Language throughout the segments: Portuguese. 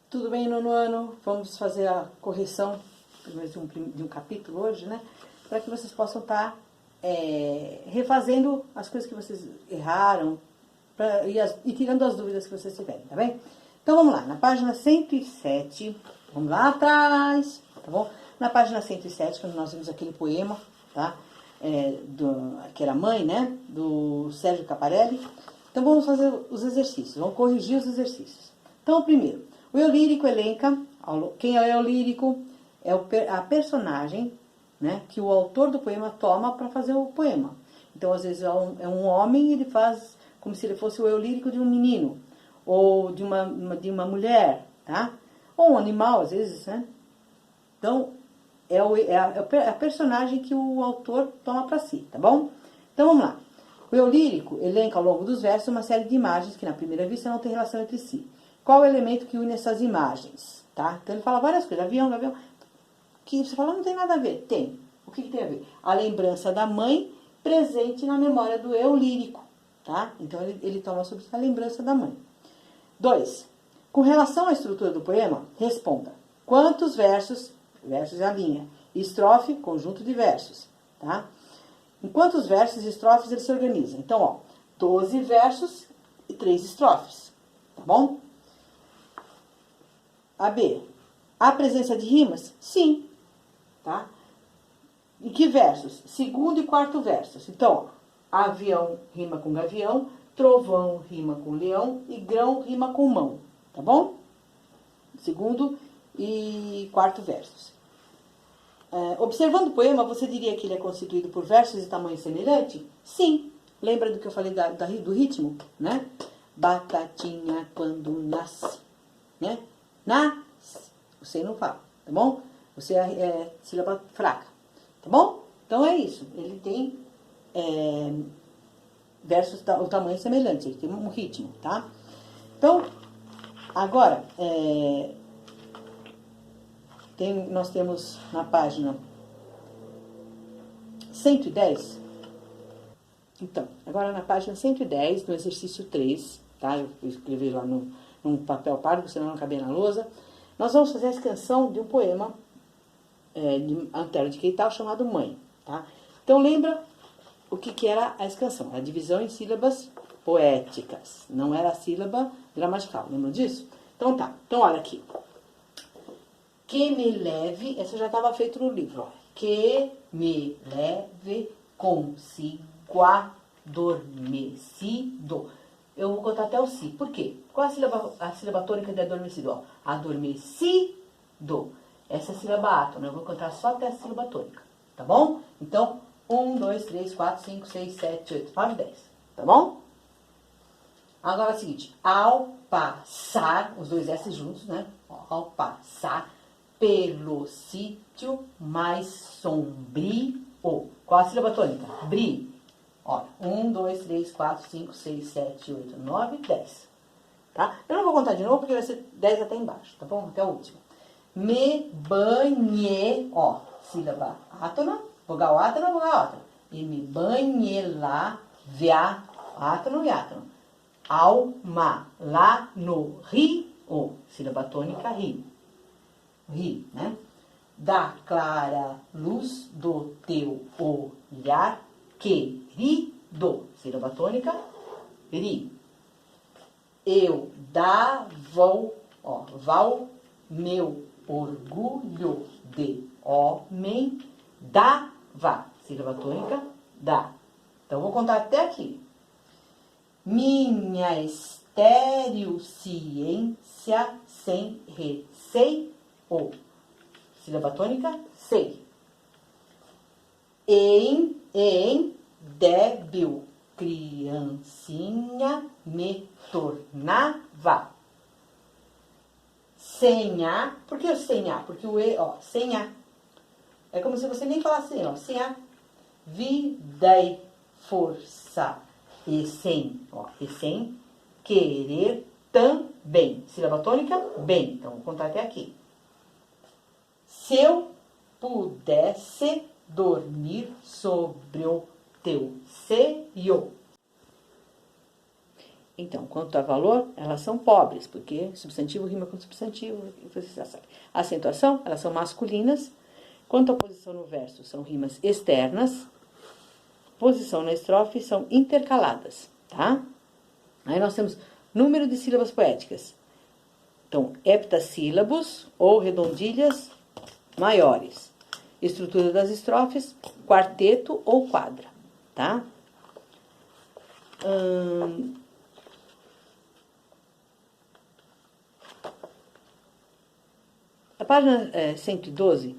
Tudo bem, nono ano? Vamos fazer a correção de um capítulo hoje, né? Para que vocês possam estar refazendo as coisas que vocês erraram e tirando as dúvidas que vocês tiverem, tá bem? Então vamos lá, na página 107, vamos lá atrás, tá bom? Na página 107, quando nós vimos aquele poema, tá? Que era Mãe, né? Do Sérgio Caparelli. Então vamos fazer os exercícios, vamos corrigir os exercícios. Então, primeiro, o eu lírico elenca, quem é o eu lírico? É a personagem, né, que o autor do poema toma para fazer o poema. Então, às vezes, é um homem e ele faz como se ele fosse o eu lírico de um menino, ou de uma mulher, tá? Ou um animal, às vezes, né? Então, é a personagem que o autor toma para si, tá bom? Então, vamos lá. O eu lírico elenca ao longo dos versos uma série de imagens que, na primeira vista, não tem relação entre si. Qual é o elemento que une essas imagens? Tá? Então ele fala várias coisas. Avião, que você fala, não tem nada a ver. Tem. O que tem a ver? A lembrança da mãe presente na memória do eu lírico. Tá? Então ele toma sobre a lembrança da mãe. 2. Com relação à estrutura do poema, responda. Quantos versos? Versos é a linha. Estrofe, conjunto de versos. Tá? Em quantos versos e estrofes ele se organiza? Então, ó, 12 versos e 3 estrofes. Tá bom? A B. Há presença de rimas? Sim. Tá? Em que versos? Segundo e quarto versos. Então, ó, avião rima com gavião, trovão rima com leão e grão rima com mão. Tá bom? Segundo e quarto versos. Observando o poema, você diria que ele é constituído por versos de tamanho semelhante? Sim. Lembra do que eu falei do ritmo? Né? Batatinha quando nasce. Né? Nasce. Você não fala, tá bom? Você é sílaba fraca, tá bom? Então é isso. Ele tem versos o tamanho semelhante, ele tem um ritmo, tá? Então, agora, nós temos na página 110. Então, agora na página 110, no exercício 3, tá? Eu escrevi lá num papel pardo, senão não cabia na lousa. Nós vamos fazer a extensão de um poema de Antero de Queital chamado Mãe, tá? Então, lembra o que era a extensão? A divisão em sílabas poéticas, não era a sílaba gramatical, lembra disso? Então, tá. Então, olha aqui. Que me leve, essa já estava feito no livro, ó. Que me leve consigo adormecido. Eu vou contar até o si. Por quê? Qual a sílaba tônica de adormecido? Ó, adormecido. Essa é a sílaba átona. Eu vou contar só até a sílaba tônica. Tá bom? Então, 1, 2, 3, 4, 5, 6, 7, 8, 9, 10. Tá bom? Agora é o seguinte. Ao passar, os dois S juntos, né? Ao passar pelo sítio mais sombrio. Qual a sílaba tônica? Bri. Ó, 1, 2, 3, 4, 5, 6, 7, 8, 9, 10. Tá? Eu não vou contar de novo porque vai ser 10 até embaixo, tá bom? Até o último. Me banhe, ó, sílaba átona, vogal átona, vogal átona. E me banhe lá, via, átono e átono. Alma, lá no rio, sílaba tônica, ri. Ri, né? Da clara luz do teu olhar, querido, sílaba tônica, ri. Eu dava, val, meu orgulho de homem, dava, sílaba tônica, dá. Então, vou contar até aqui. Minha estéril ciência sem receio, sílaba tônica, sei. Em débil criancinha me tornava. Senha, por que o senha? Porque o E, ó, senha. É como se você nem falasse assim, ó, senha. Vida e força. E sem, querer também. Sílaba tônica, bem. Então, vou contar até aqui. Se eu pudesse dormir sobre o teu seio. Então, quanto a valor, elas são pobres, porque substantivo rima com substantivo, você já sabe. A acentuação, elas são masculinas. Quanto à posição no verso, são rimas externas. Posição na estrofe são intercaladas, tá? Aí nós temos número de sílabas poéticas. Então, heptassílabos ou redondilhas maiores. Estrutura das estrofes, quarteto ou quadra, tá? A página 112,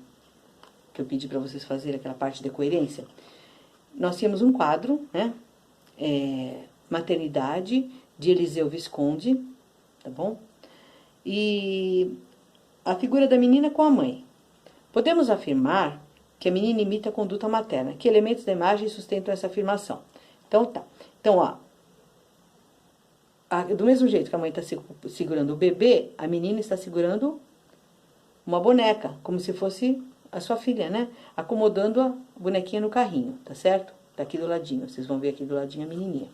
que eu pedi para vocês fazerem aquela parte de coerência, nós tínhamos um quadro, né? Maternidade, de Eliseu Visconde, tá bom? E a figura da menina com a mãe. Podemos afirmar que a menina imita a conduta materna. Que elementos da imagem sustentam essa afirmação? Então, tá. Então, ó, do mesmo jeito que a mãe está segurando o bebê, a menina está segurando uma boneca, como se fosse a sua filha, né? Acomodando a bonequinha no carrinho, tá certo? Tá aqui do ladinho, vocês vão ver aqui do ladinho a menininha.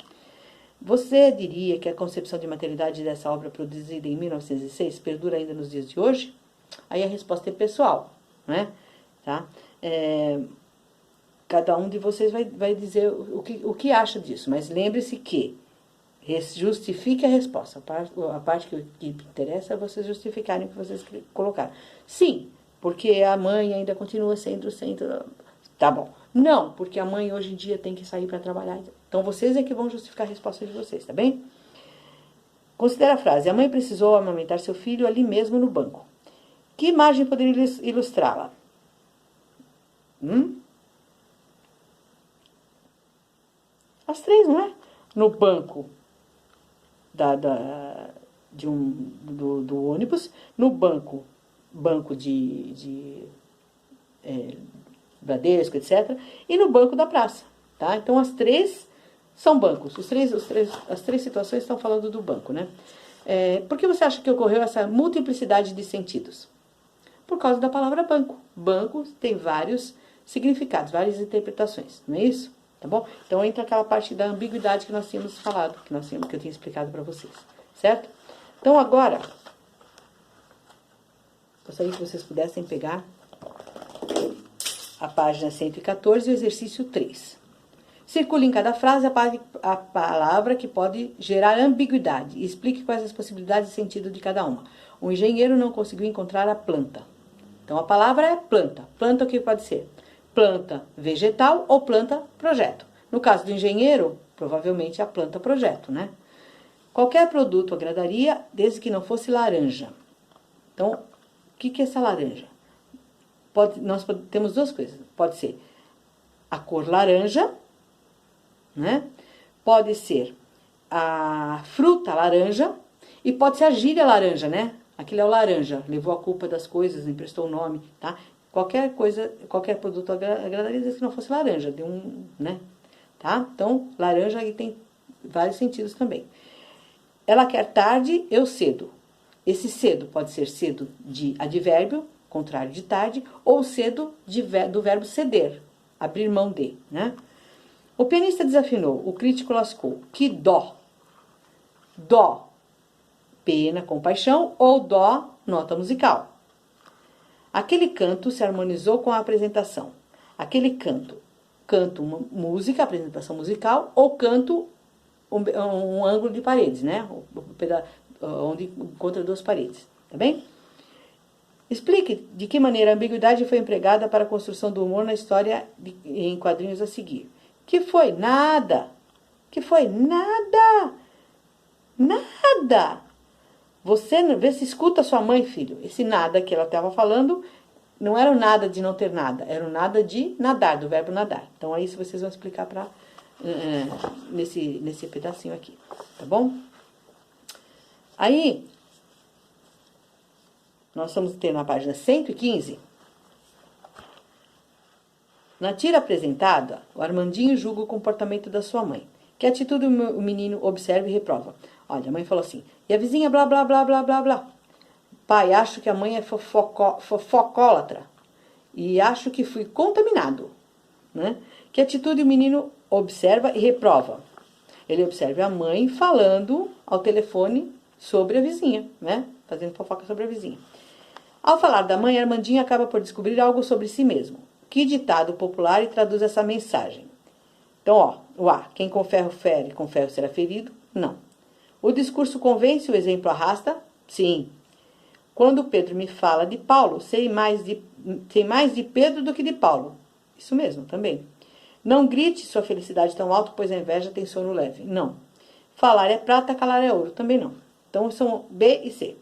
Você diria que a concepção de maternidade dessa obra produzida em 1906 perdura ainda nos dias de hoje? Aí a resposta é pessoal, né? Tá? Cada um de vocês vai dizer o que acha disso, mas lembre-se que justifique a resposta. A parte que interessa é vocês justificarem o que vocês colocaram. Sim, porque a mãe ainda continua sendo o centro. Tá bom. Não, porque a mãe hoje em dia tem que sair para trabalhar. Então vocês é que vão justificar a resposta de vocês, tá bem? Considera a frase: a mãe precisou amamentar seu filho ali mesmo no banco. Que imagem poderia ilustrá-la? As três, não é? No banco do ônibus, no banco de Bradesco, etc., e no banco da praça, tá? Então, as três são bancos. As três situações estão falando do banco, né? Por que você acha que ocorreu essa multiplicidade de sentidos? Por causa da palavra banco. Banco tem vários significados, várias interpretações, não é isso? Tá bom? Então, entra aquela parte da ambiguidade que nós tínhamos falado, que eu tinha explicado para vocês, certo? Então, agora, gostaria que vocês pudessem pegar a página 114 e o exercício 3. Circule em cada frase a palavra que pode gerar ambiguidade e explique quais as possibilidades de sentido de cada uma. O engenheiro não conseguiu encontrar a planta. Então, a palavra é planta. Planta o que pode ser? Planta vegetal ou planta projeto. No caso do engenheiro, provavelmente a planta projeto, né? Qualquer produto agradaria desde que não fosse laranja. Então, o que é essa laranja? Nós temos duas coisas. Pode ser a cor laranja, né? Pode ser a fruta laranja e pode ser a gíria laranja, né? Aquilo é o laranja, levou a culpa das coisas, emprestou o nome, tá? Qualquer coisa, qualquer produto agradaria desde que não fosse laranja, né? Tá? Então, laranja aí tem vários sentidos também. Ela quer tarde, eu cedo. Esse cedo pode ser cedo de advérbio, contrário de tarde, ou cedo do verbo ceder, abrir mão de, né? O pianista desafinou, o crítico lascou. Que dó. Dó, pena, compaixão, ou dó, nota musical. Aquele canto se harmonizou com a apresentação. Aquele canto uma música, apresentação musical, ou canto um ângulo de paredes, né? Onde encontra duas paredes, tá bem? Explique de que maneira a ambiguidade foi empregada para a construção do humor na história em quadrinhos a seguir. Que foi? Nada. Que foi? Nada. Nada. Você vê se escuta sua mãe, filho. Esse nada que ela estava falando não era o nada de não ter nada, era o nada de nadar, do verbo nadar. Então, aí vocês vão explicar nesse pedacinho aqui, tá bom? Aí, nós vamos ter na página 115, na tira apresentada, o Armandinho julga o comportamento da sua mãe. Que atitude o menino observa e reprova? Olha, a mãe falou assim, e a vizinha blá, blá, blá, blá, blá, blá. Pai, acho que a mãe é fofocólatra. E acho que fui contaminado. Né? Que atitude o menino observa e reprova? Ele observa a mãe falando ao telefone sobre a vizinha, né? Fazendo fofoca sobre a vizinha. Ao falar da mãe, Armandinho acaba por descobrir algo sobre si mesmo. Que ditado popular e traduz essa mensagem? Então, ó, o A. Quem com ferro fere, com ferro será ferido? Não. O discurso convence, o exemplo arrasta? Sim. Quando Pedro me fala de Paulo, sei mais de Pedro do que de Paulo. Isso mesmo, também. Não grite sua felicidade tão alto, pois a inveja tem sono leve. Não. Falar é prata, calar é ouro. Também não. Então, são B e C.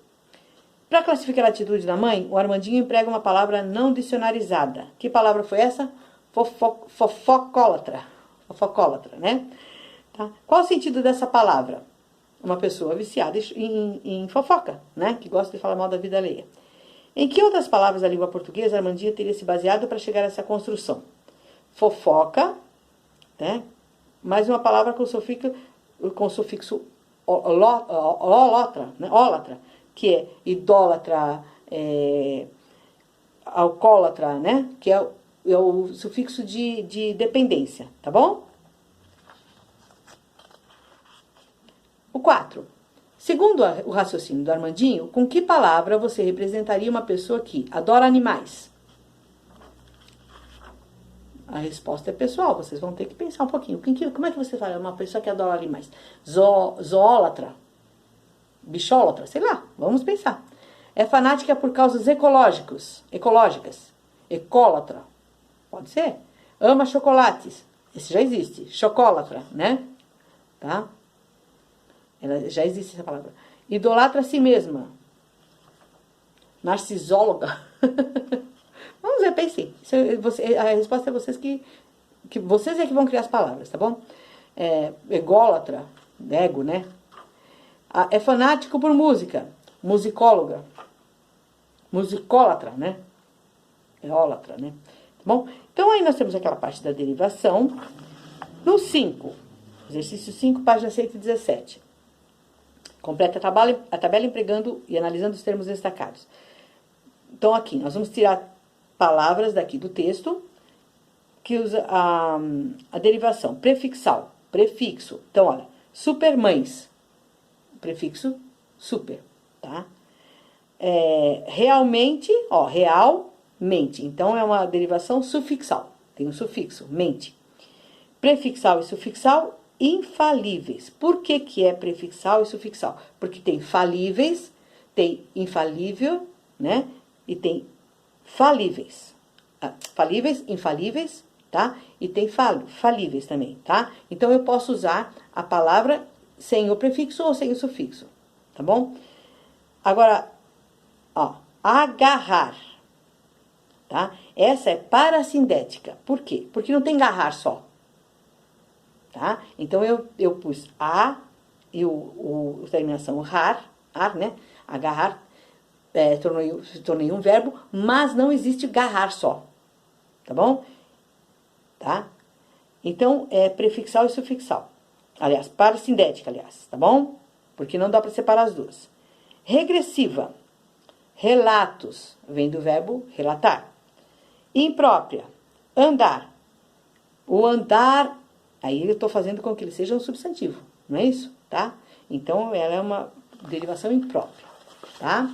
Para classificar a atitude da mãe, o Armandinho emprega uma palavra não dicionarizada. Que palavra foi essa? Fofocólatra. Fofocólatra, né? Tá? Qual o sentido dessa palavra? Uma pessoa viciada em fofoca, né? Que gosta de falar mal da vida alheia. Em que outras palavras da língua portuguesa Armandinho teria se baseado para chegar a essa construção? Fofoca, né? Mais uma palavra com sufixo ólatra, né? Ólatra, que é idólatra, alcoólatra, né? Que é o sufixo de dependência, tá bom? O 4. Segundo o raciocínio do Armandinho, com que palavra você representaria uma pessoa que adora animais? A resposta é pessoal, vocês vão ter que pensar um pouquinho. Como é que você fala uma pessoa que adora animais? Zoólatra? Bichólatra? Sei lá, vamos pensar. É fanática por causas ecológicas? Ecólatra? Pode ser. Ama chocolates? Esse já existe. Chocólatra, né? Tá? Já existe essa palavra. Idolatra a si mesma. Narcisóloga. Vamos ver, pense. A resposta é vocês que vocês é que vão criar as palavras, tá bom? Ególatra, ego, né? É fanático por música. Musicóloga. Musicólatra, né? Eólatra, né? Tá bom? Então, aí nós temos aquela parte da derivação. No 5, exercício 5, página 117. Completa a tabela empregando e analisando os termos destacados. Então, aqui, nós vamos tirar palavras daqui do texto que usa a derivação prefixal. Prefixo. Então, olha, supermães. Prefixo super, tá? Realmente, ó, realmente. Então, é uma derivação sufixal. Tem um sufixo, mente. Prefixal e sufixal infalíveis. Por que é prefixal e sufixal? Porque tem falíveis, tem infalível, né? E tem falíveis. Falíveis, infalíveis, tá? E tem falíveis também, tá? Então, eu posso usar a palavra sem o prefixo ou sem o sufixo, tá bom? Agora, ó, agarrar, tá? Essa é parassindética. Por quê? Porque não tem garrar só. Tá? Então, eu pus a e a terminação ar, né? Agarrar, tornei um verbo, mas não existe garrar só. Tá bom? Tá? Então, é prefixal e sufixal. Aliás, parassindética, aliás, tá bom? Porque não dá para separar as duas. Regressiva. Relatos, vem do verbo relatar. Imprópria. Andar. O andar, aí eu estou fazendo com que ele seja um substantivo, não é isso? Tá? Então, ela é uma derivação imprópria, tá?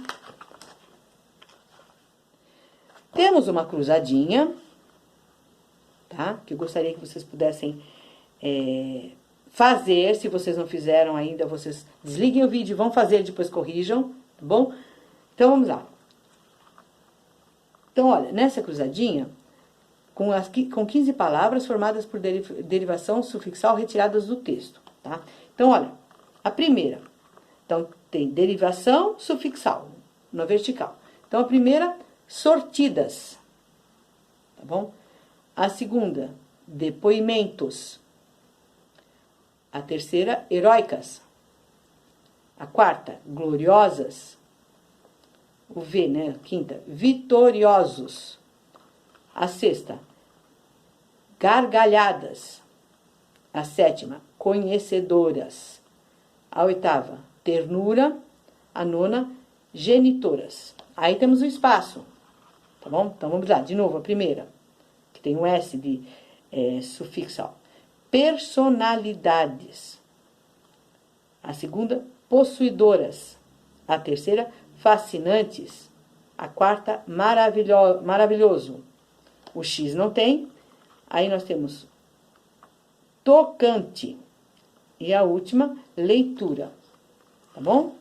Temos uma cruzadinha, tá? Que eu gostaria que vocês pudessem fazer. Se vocês não fizeram ainda, vocês desliguem o vídeo, vão fazer, depois corrijam, tá bom? Então, vamos lá. Então, olha, nessa cruzadinha, com 15 palavras formadas por derivação sufixal retiradas do texto, tá? Então, olha, a primeira, então, tem derivação sufixal, na vertical. Então, a primeira, sortidas, tá bom? A segunda, depoimentos. A terceira, heróicas. A quarta, gloriosas. O V, né? A quinta, vitoriosos. A sexta, gargalhadas. A sétima, conhecedoras. A oitava, ternura. A nona, genitoras. Aí temos o espaço, tá bom? Então, vamos lá, de novo, a primeira, que tem um S de sufixal. Personalidades. A segunda, possuidoras. A terceira, fascinantes. A quarta, maravilhoso. O X não tem. Aí nós temos tocante. E a última, leitura. Tá bom?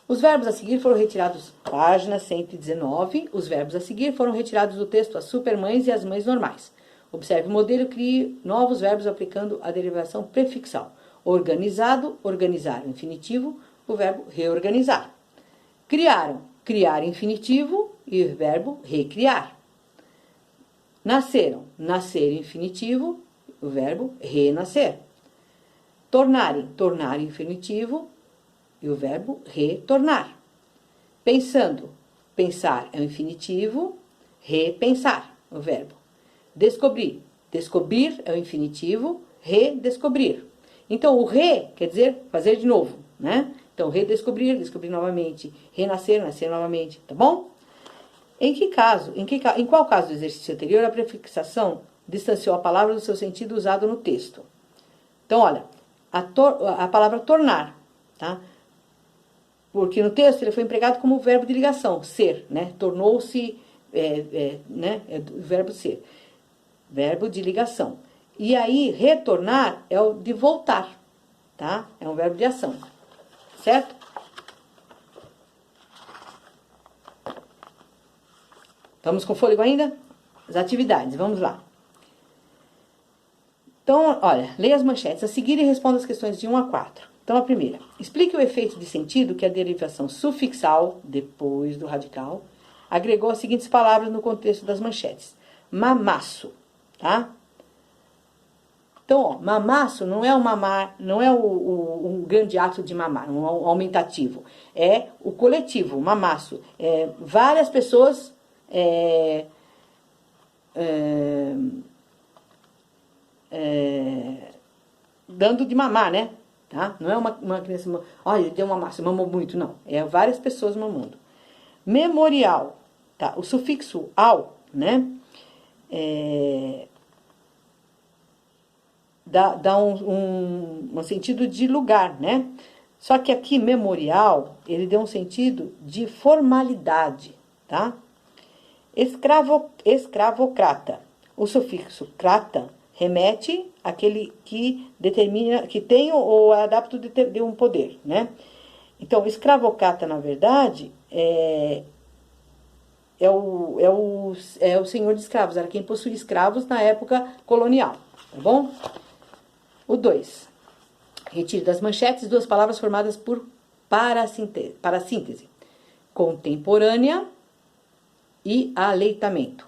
Os verbos a seguir foram retirados, página 119. Os verbos a seguir foram retirados do texto as supermães e as mães normais. Observe o modelo e crie novos verbos aplicando a derivação prefixal. Organizado, organizar, infinitivo, o verbo reorganizar. Criaram, criar, infinitivo, e o verbo recriar. Nasceram, nascer, infinitivo, o verbo renascer. Tornarem, tornar, infinitivo, e o verbo retornar. Pensando, pensar é o infinitivo, repensar, o verbo. Descobrir, descobrir é o infinitivo, redescobrir. Então, o re quer dizer fazer de novo, né? Então, redescobrir, descobrir novamente, renascer, nascer novamente, tá bom? Em qual caso do exercício anterior a prefixação distanciou a palavra do seu sentido usado no texto? Então, olha, a palavra tornar, tá? Porque no texto ele foi empregado como verbo de ligação, ser, né? Tornou-se, né? É o verbo ser. Verbo de ligação. E aí, retornar é o de voltar, tá? É um verbo de ação, certo? Estamos com fôlego ainda? As atividades, vamos lá. Então, olha, leia as manchetes a seguir e responda as questões de 1 a 4. Então, a primeira. Explique o efeito de sentido que a derivação sufixal, depois do radical, agregou as seguintes palavras no contexto das manchetes. Mamaço, tá? Então, ó, mamaço não é o mamar, não é um grande ato de mamar, um aumentativo. É o coletivo, mamaço. É, várias pessoas dando de mamar, né? Tá? Não é uma criança, olha, ele deu uma massa, mamou muito, não. É várias pessoas mamando. Memorial, tá? O sufixo ao, né? Dá um sentido de lugar, né? Só que aqui, memorial, ele deu um sentido de formalidade, tá? Escravocrata. O sufixo crata remete àquele que determina, que tem ou é adapto de um poder, né? Então, escravocrata, na verdade, é o senhor de escravos, era quem possuía escravos na época colonial, tá bom? O 2. Retire das manchetes 2 palavras formadas por parassíntese. Contemporânea e aleitamento.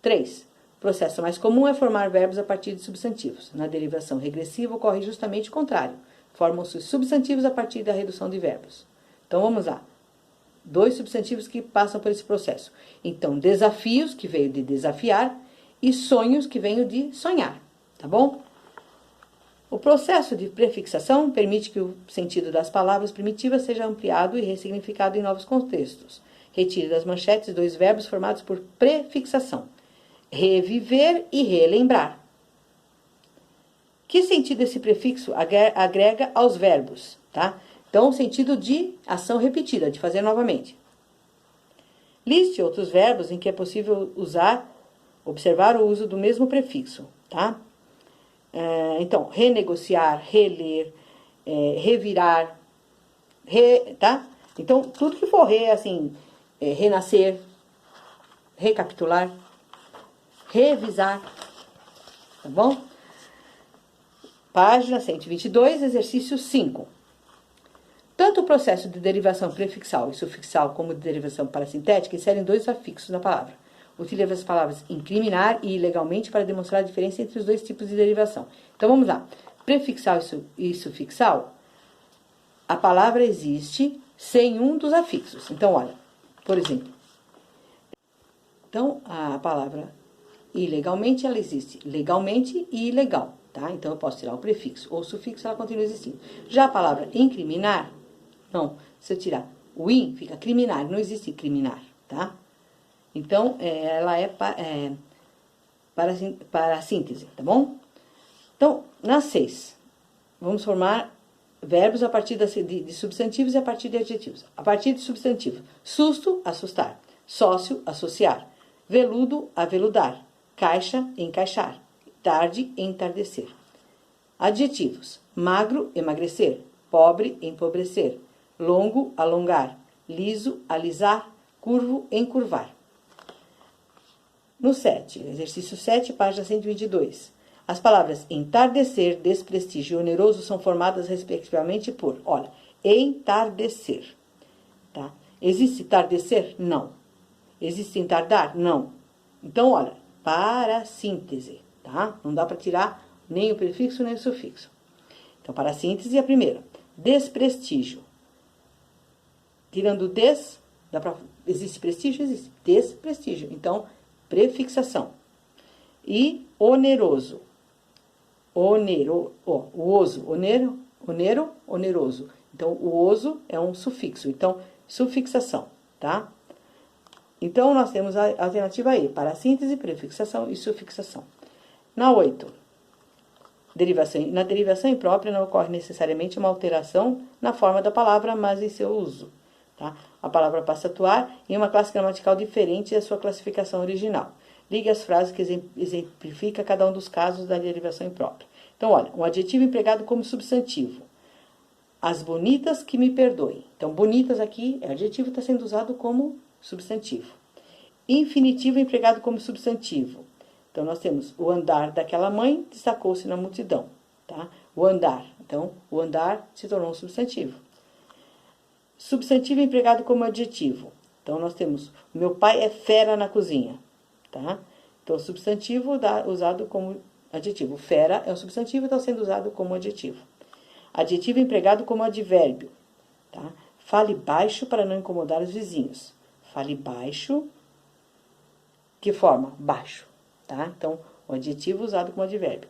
3. O processo mais comum é formar verbos a partir de substantivos. Na derivação regressiva ocorre justamente o contrário. Formam-se os substantivos a partir da redução de verbos. Então, vamos lá. 2 substantivos que passam por esse processo. Então, desafios, que veio de desafiar, e sonhos, que veio de sonhar. Tá bom? O processo de prefixação permite que o sentido das palavras primitivas seja ampliado e ressignificado em novos contextos. Retire das manchetes 2 verbos formados por prefixação. Reviver e relembrar. Que sentido esse prefixo agrega aos verbos, tá? Então, o sentido de ação repetida, de fazer novamente. Liste outros verbos em que é possível observar o uso do mesmo prefixo, tá? Então, renegociar, reler, revirar, tá? Então, tudo que for assim, renascer, recapitular, revisar, tá bom? Página 122, exercício 5. Tanto o processo de derivação prefixal e sufixal como de derivação parasintética inserem 2 afixos na palavra. Utilize as palavras incriminar e ilegalmente para demonstrar a diferença entre os 2 tipos de derivação. Então, vamos lá. Prefixal e sufixal, a palavra existe sem um dos afixos. Então, olha, por exemplo. Então, a palavra ilegalmente, ela existe legalmente e ilegal, tá? Então, eu posso tirar o prefixo ou o sufixo, ela continua existindo. Já a palavra incriminar, não. Se eu tirar o in, fica criminar, não existe criminar, tá? Então, ela para síntese, tá bom? Então, nas 6, vamos formar verbos a partir de substantivos e a partir de adjetivos. A partir de substantivo, susto, assustar. Sócio, associar. Veludo, aveludar. Caixa, encaixar. Tarde, entardecer. Adjetivos, magro, emagrecer. Pobre, empobrecer. Longo, alongar. Liso, alisar. Curvo, encurvar. No 7, exercício 7, página 122. As palavras entardecer, desprestígio e oneroso são formadas respectivamente por, olha, entardecer, tá? Existe tardecer? Não. Existe entardar? Não. Então, olha, para síntese, tá? Não dá para tirar nem o prefixo nem o sufixo. Então, para síntese, a primeira, desprestígio. Tirando o des, existe prestígio? Existe. Desprestígio. Então, prefixação. E oneroso. O oso, oneroso. Então, o oso é um sufixo. Então, sufixação, tá? Então, nós temos a alternativa E, para síntese, prefixação e sufixação. Na 8, na derivação imprópria não ocorre necessariamente uma alteração na forma da palavra, mas em seu uso, tá? A palavra passa a atuar em uma classe gramatical diferente da sua classificação original. Ligue as frases que exemplifica cada um dos casos da derivação imprópria. Então, olha, um adjetivo empregado como substantivo. As bonitas que me perdoem. Então, bonitas aqui, é adjetivo, está sendo usado como substantivo. Infinitivo empregado como substantivo. Então, nós temos o andar daquela mãe destacou-se na multidão, tá? O andar. Então, o andar se tornou um substantivo. Substantivo empregado como adjetivo. Então, nós temos, o meu pai é fera na cozinha, tá? Então, substantivo usado como adjetivo. Fera é um substantivo, está sendo usado como adjetivo. Adjetivo empregado como advérbio, tá? Fale baixo para não incomodar os vizinhos. Fale baixo, que forma? Baixo, tá? Então, o adjetivo usado como advérbio.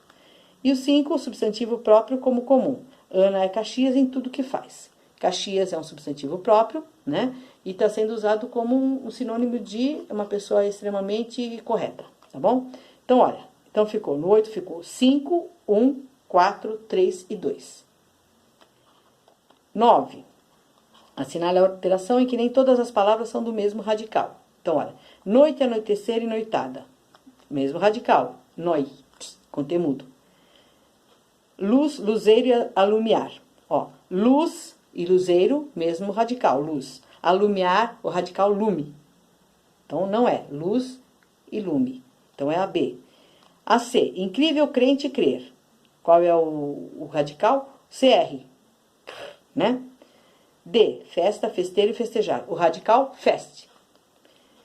E o 5, o substantivo próprio como comum. Ana é Caxias em tudo que faz. Caxias é um substantivo próprio, né? E está sendo usado como um sinônimo de uma pessoa extremamente correta, tá bom? Então, olha, então ficou, no 8 ficou 5, 1, 4, 3 e 2. 9. Assinale a alteração em que nem todas as palavras são do mesmo radical. Então, olha, noite, anoitecer e noitada. Mesmo radical, noi, com temudo. Luz, luzeiro e alumiar. Ó, luz e luzeiro, mesmo radical, luz. Alumiar, o radical lume. Então, não é luz e lume. Então, é a B. A C, incrível crente crer. Qual é o radical? CR, né? D, festa, festeiro e festejar. O radical, feste.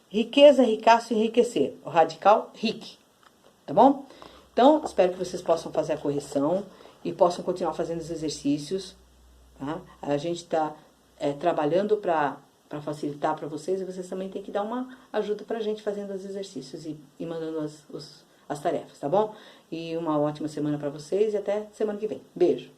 Riqueza, ricaço e enriquecer. O radical, rique. Tá bom? Então, espero que vocês possam fazer a correção e possam continuar fazendo os exercícios. Tá? A gente está trabalhando para facilitar para vocês e vocês também têm que dar uma ajuda para a gente fazendo os exercícios e mandando as tarefas, tá bom? E uma ótima semana para vocês e até semana que vem. Beijo!